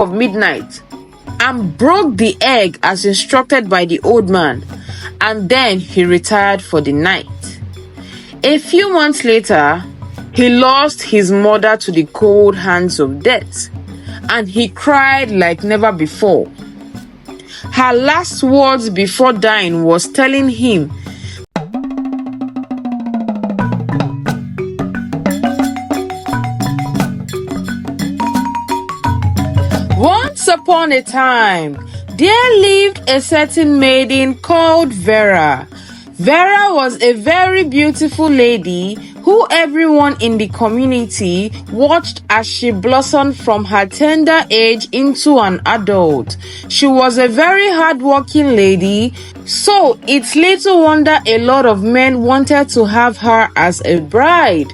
of midnight and broke the egg as instructed by the old man, and then he retired for the night. A few months later, he lost his mother to the cold hands of death, and he cried like never before. Her last words before dying was telling him once upon a time, there lived a certain maiden called Vera. Vera was a very beautiful lady who everyone in the community watched as she blossomed from her tender age into an adult. She was a very hardworking lady, so it's little wonder a lot of men wanted to have her as a bride.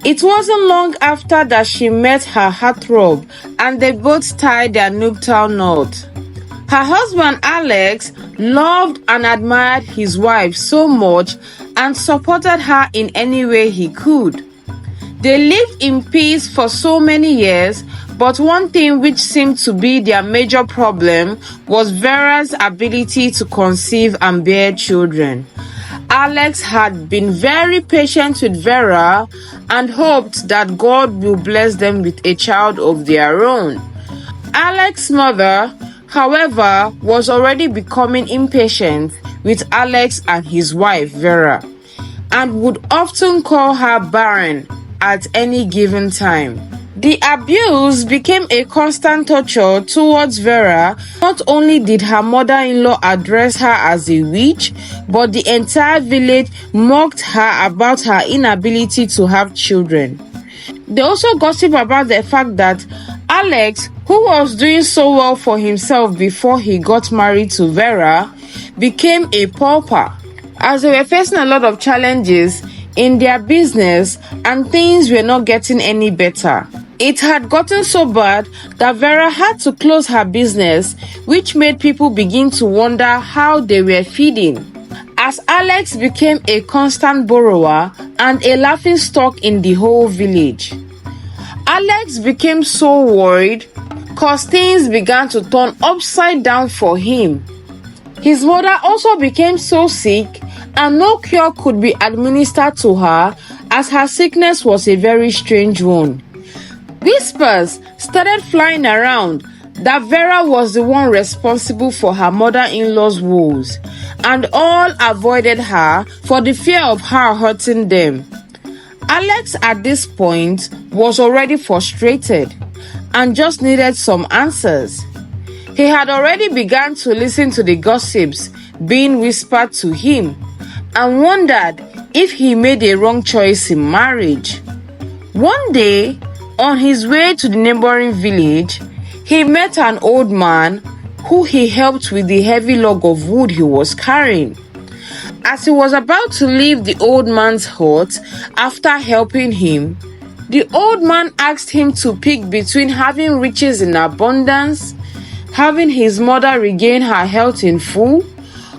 It wasn't long after that she met her heartthrob, and they both tied their nuptial knot. Her husband Alex loved and admired his wife so much and supported her in any way he could. They lived in peace for so many years, but one thing which seemed to be their major problem was Vera's ability to conceive and bear children. Alex had been very patient with Vera and hoped that God will bless them with a child of their own. Alex's mother, however, was already becoming impatient with Alex and his wife Vera, and would often call her barren at any given time. The abuse became a constant torture towards Vera. Not only did her mother-in-law address her as a witch, but the entire village mocked her about her inability to have children. They also gossip about the fact that Alex, who was doing so well for himself before he got married to Vera, became a pauper, as they were facing a lot of challenges in their business and things were not getting any better. It had gotten so bad that Vera had to close her business, which made people begin to wonder how they were feeding. As Alex became a constant borrower and a laughingstock in the whole village. Alex became so worried cause things began to turn upside down for him. His mother also became so sick and no cure could be administered to her, as her sickness was a very strange one. Whispers started flying around that Vera was the one responsible for her mother-in-law's woes, and all avoided her for the fear of her hurting them. Alex at this point was already frustrated and just needed some answers. He had already begun to listen to the gossips being whispered to him and wondered if he made a wrong choice in marriage. One day, on his way to the neighboring village, he met an old man who he helped with the heavy log of wood he was carrying. As he was about to leave the old man's hut after helping him, the old man asked him to pick between having riches in abundance, having his mother regain her health in full,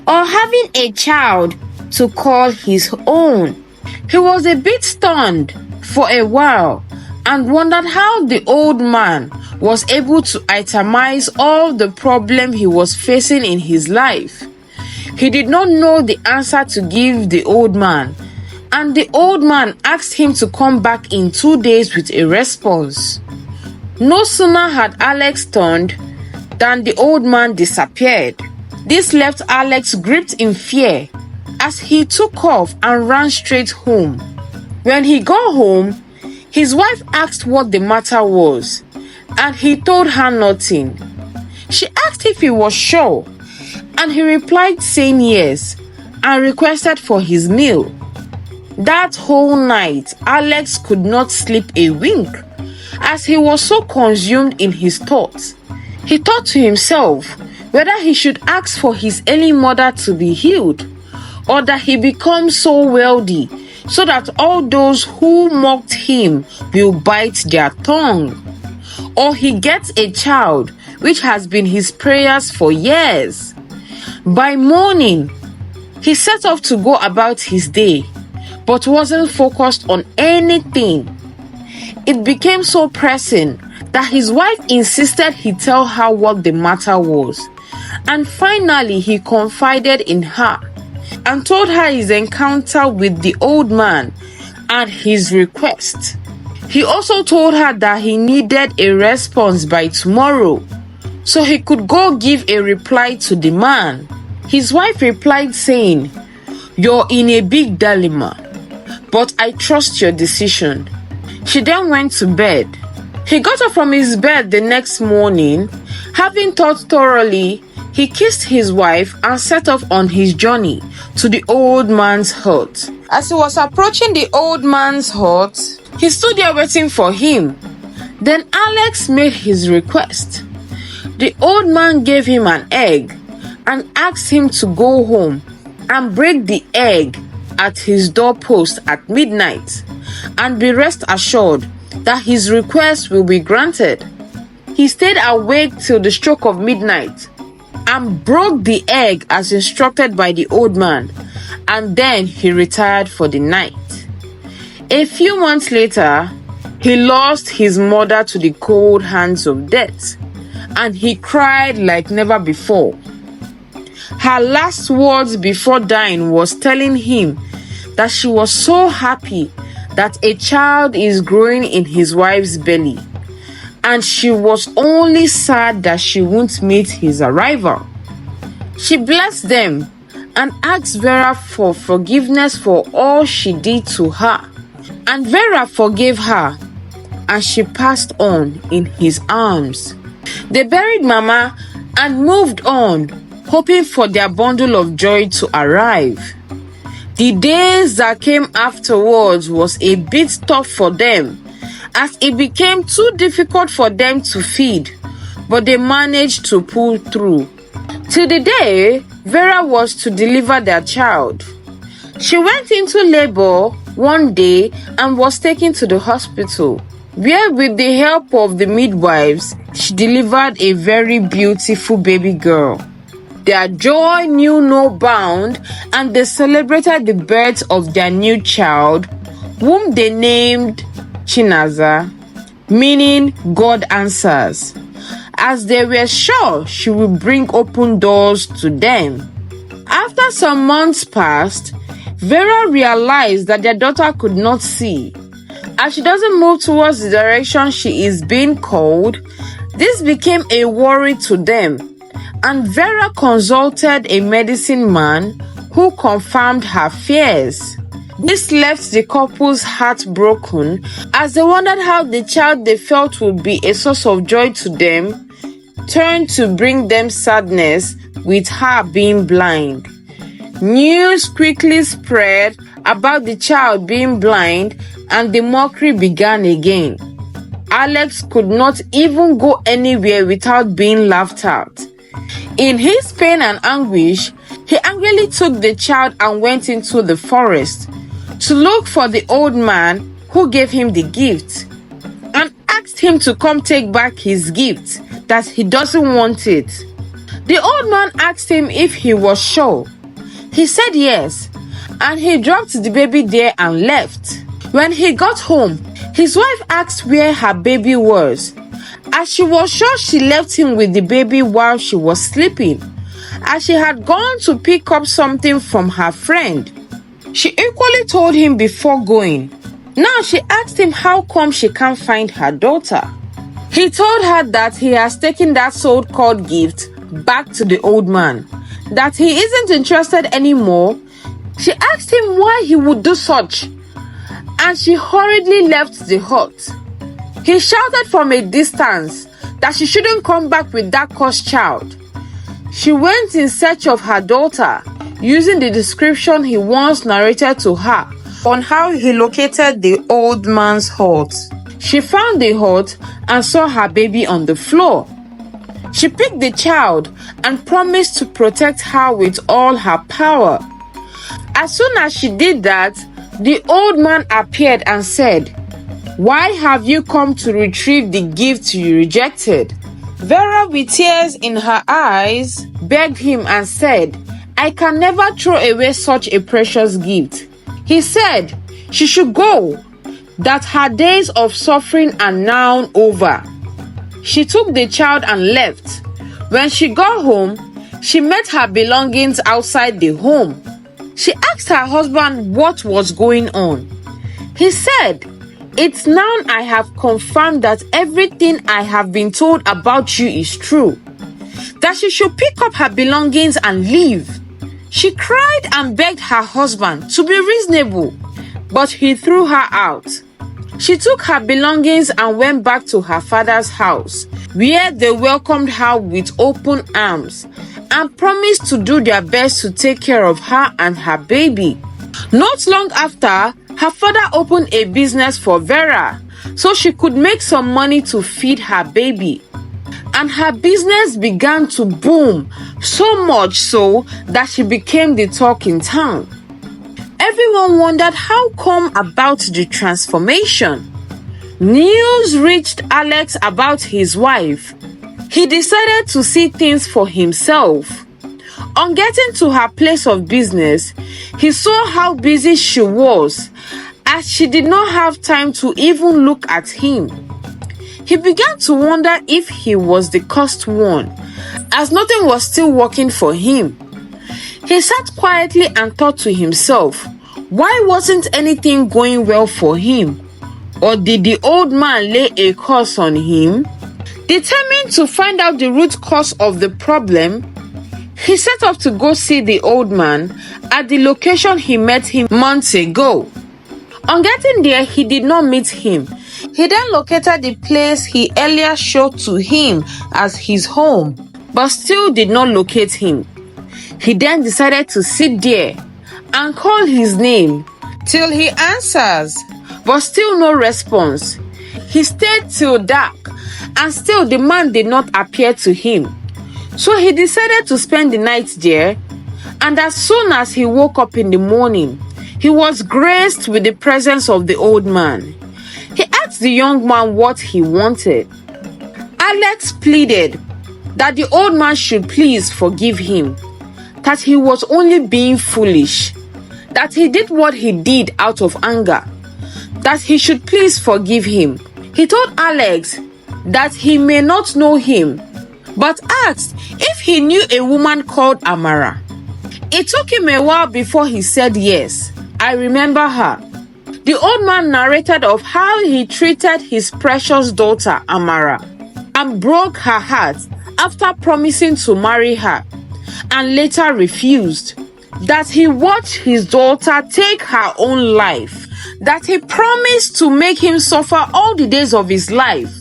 or having a child to call his own. He was a bit stunned for a while and wondered how the old man was able to itemize all the problem he was facing in his life. He did not know the answer to give the old man, and the old man asked him to come back in 2 days with a response. No sooner had Alex turned than the old man disappeared. This left Alex gripped in fear as he took off and ran straight home. When he got home, his wife asked what the matter was, and he told her nothing. She asked if he was sure, and he replied saying yes, and requested for his meal. That whole night, Alex could not sleep a wink, as he was so consumed in his thoughts. He thought to himself whether he should ask for his ailing mother to be healed, or that he becomes so wealthy so that all those who mocked him will bite their tongue, or he gets a child, which has been his prayers for years. By morning, he set off to go about his day, but wasn't focused on anything. It became so pressing that his wife insisted he tell her what the matter was. And finally, he confided in her and told her his encounter with the old man and his request. He also told her that he needed a response by tomorrow, so he could go give a reply to the man. His wife replied saying, "You're in a big dilemma, but I trust your decision." She then went to bed. He got up from his bed the next morning. Having thought thoroughly, he kissed his wife and set off on his journey to the old man's hut. As he was approaching the old man's hut, he stood there waiting for him. Then Alex made his request. The old man gave him an egg and asked him to go home and break the egg at his doorpost at midnight and be rest assured that his request will be granted. He stayed awake till the stroke of midnight and broke the egg as instructed by the old man, and then he retired for the night. A few months later, he lost his mother to the cold hands of death, and he cried like never before. Her last words before dying was telling him that she was so happy that a child is growing in his wife's belly, and she was only sad that she won't meet his arrival. She blessed them and asked Vera for forgiveness for all she did to her, and Vera forgave her, and she passed on in his arms. They buried Mama and moved on, hoping for their bundle of joy to arrive. The days that came afterwards was a bit tough for them, as it became too difficult for them to feed, but they managed to pull through. Till the day Vera was to deliver their child. She went into labor one day and was taken to the hospital, where with the help of the midwives, she delivered a very beautiful baby girl. Their joy knew no bound, and they celebrated the birth of their new child, whom they named Chinaza, meaning God answers, as they were sure she would bring open doors to them. After some months passed, Vera realized that their daughter could not see. As she doesn't move towards the direction she is being called, this became a worry to them, and Vera consulted a medicine man who confirmed her fears. This left the couple's heart broken, as they wondered how the child they felt would be a source of joy to them turned to bring them sadness with her being blind. News quickly spread about the child being blind, and the mockery began again. Alex could not even go anywhere without being laughed at. In his pain and anguish, he angrily took the child and went into the forest to look for the old man who gave him the gift, and asked him to come take back his gift, that he doesn't want it. The old man asked him if he was sure. He said yes, and he dropped the baby there and left. When he got home, his wife asked where her baby was, as she was sure she left him with the baby while she was sleeping, as she had gone to pick up something from her friend. She equally told him before going. Now she asked him how come she can't find her daughter. He told her that he has taken that so-called gift back to the old man, that he isn't interested anymore. She asked him why he would do such, and she hurriedly left the hut. He shouted from a distance that she shouldn't come back with that cursed child. She went in search of her daughter, using the description he once narrated to her on how he located the old man's hut. She found the hut and saw her baby on the floor. She picked the child and promised to protect her with all her power. As soon as she did that, the old man appeared and said, "Why have you come to retrieve the gift you rejected?" Vera, with tears in her eyes, begged him and said, "I can never throw away such a precious gift." He said she should go, that her days of suffering are now over, She took the child and left. When she got home, she met her belongings outside the home. She asked her husband what was going on. He said, "It's now I have confirmed that everything I have been told about you is true, that she should pick up her belongings and leave." She cried and begged her husband to be reasonable, but he threw her out. She took her belongings and went back to her father's house, where they welcomed her with open arms and promised to do their best to take care of her and her baby. Not long after, her father opened a business for Vera so she could make some money to feed her baby. And her business began to boom, so much so that she became the talk in town. Everyone wondered how come about the transformation. News reached Alex about his wife. He decided to see things for himself. On getting to her place of business, he saw how busy she was, as she did not have time to even look at him. He began to wonder if he was the cursed one, as nothing was still working for him. He sat quietly and thought to himself, why wasn't anything going well for him? Or did the old man lay a curse on him? Determined to find out the root cause of the problem, he set off to go see the old man at the location he met him months ago. On getting there, he did not meet him. He then located the place he earlier showed to him as his home, but still did not locate him. He then decided to sit there and call his name till he answers, but still no response. He stayed till dark, and still the man did not appear to him. So he decided to spend the night there, and as soon as he woke up in the morning, he was graced with the presence of the old man. He asked the young man what he wanted. Alex pleaded that the old man should please forgive him, that he was only being foolish, that he did what he did out of anger, that he should please forgive him. He told Alex that he may not know him, but asked if he knew a woman called Amara. It took him a while before he said yes. I remember her. The old man narrated of how he treated his precious daughter Amara and broke her heart after promising to marry her and later refused. That he watched his daughter take her own life. That he promised to make him suffer all the days of his life.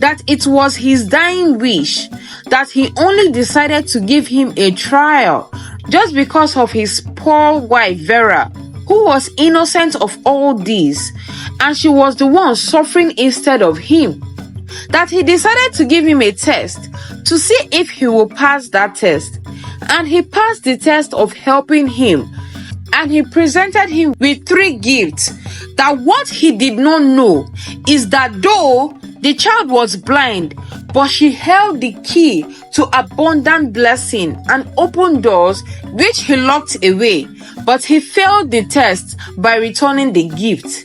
That it was his dying wish. That he only decided to give him a trial just because of his poor wife Vera, who was innocent of all this, and she was the one suffering instead of him. That he decided to give him a test to see if he will pass that test, and he passed the test of helping him, and he presented him with 3 gifts. That what he did not know is that though the child was blind, but she held the key to abundant blessing and open doors which he locked away, but he failed the test by returning the gift.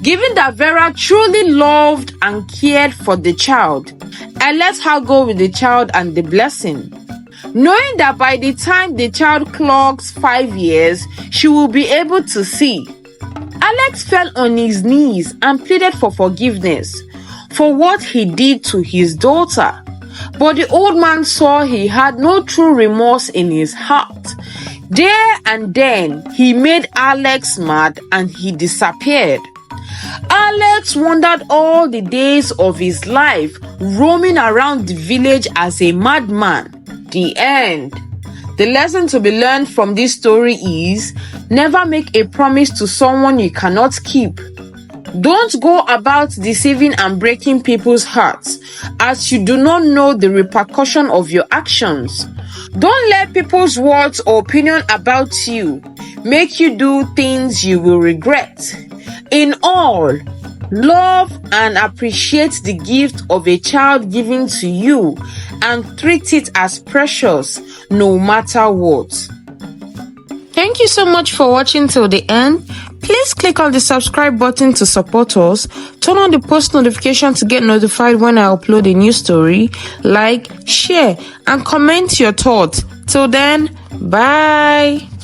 Given that Vera truly loved and cared for the child, I let her go with the child and the blessing, knowing that by the time the child clocks 5 years, she will be able to see. Alex fell on his knees and pleaded for forgiveness for what he did to his daughter. But the old man saw he had no true remorse in his heart. There and then, he made Alex mad and he disappeared. Alex wandered all the days of his life, roaming around the village as a madman. The end. The lesson to be learned from this story is, never make a promise to someone you cannot keep. Don't go about deceiving and breaking people's hearts, as you do not know the repercussion of your actions. Don't let people's words or opinion about you make you do things you will regret. In all, love and appreciate the gift of a child given to you and treat it as precious no matter what. Thank you so much for watching till the end. Please click on the subscribe button to support us, turn on the post notification to get notified when I upload a new story, like, share, and comment your thoughts. Till then, bye!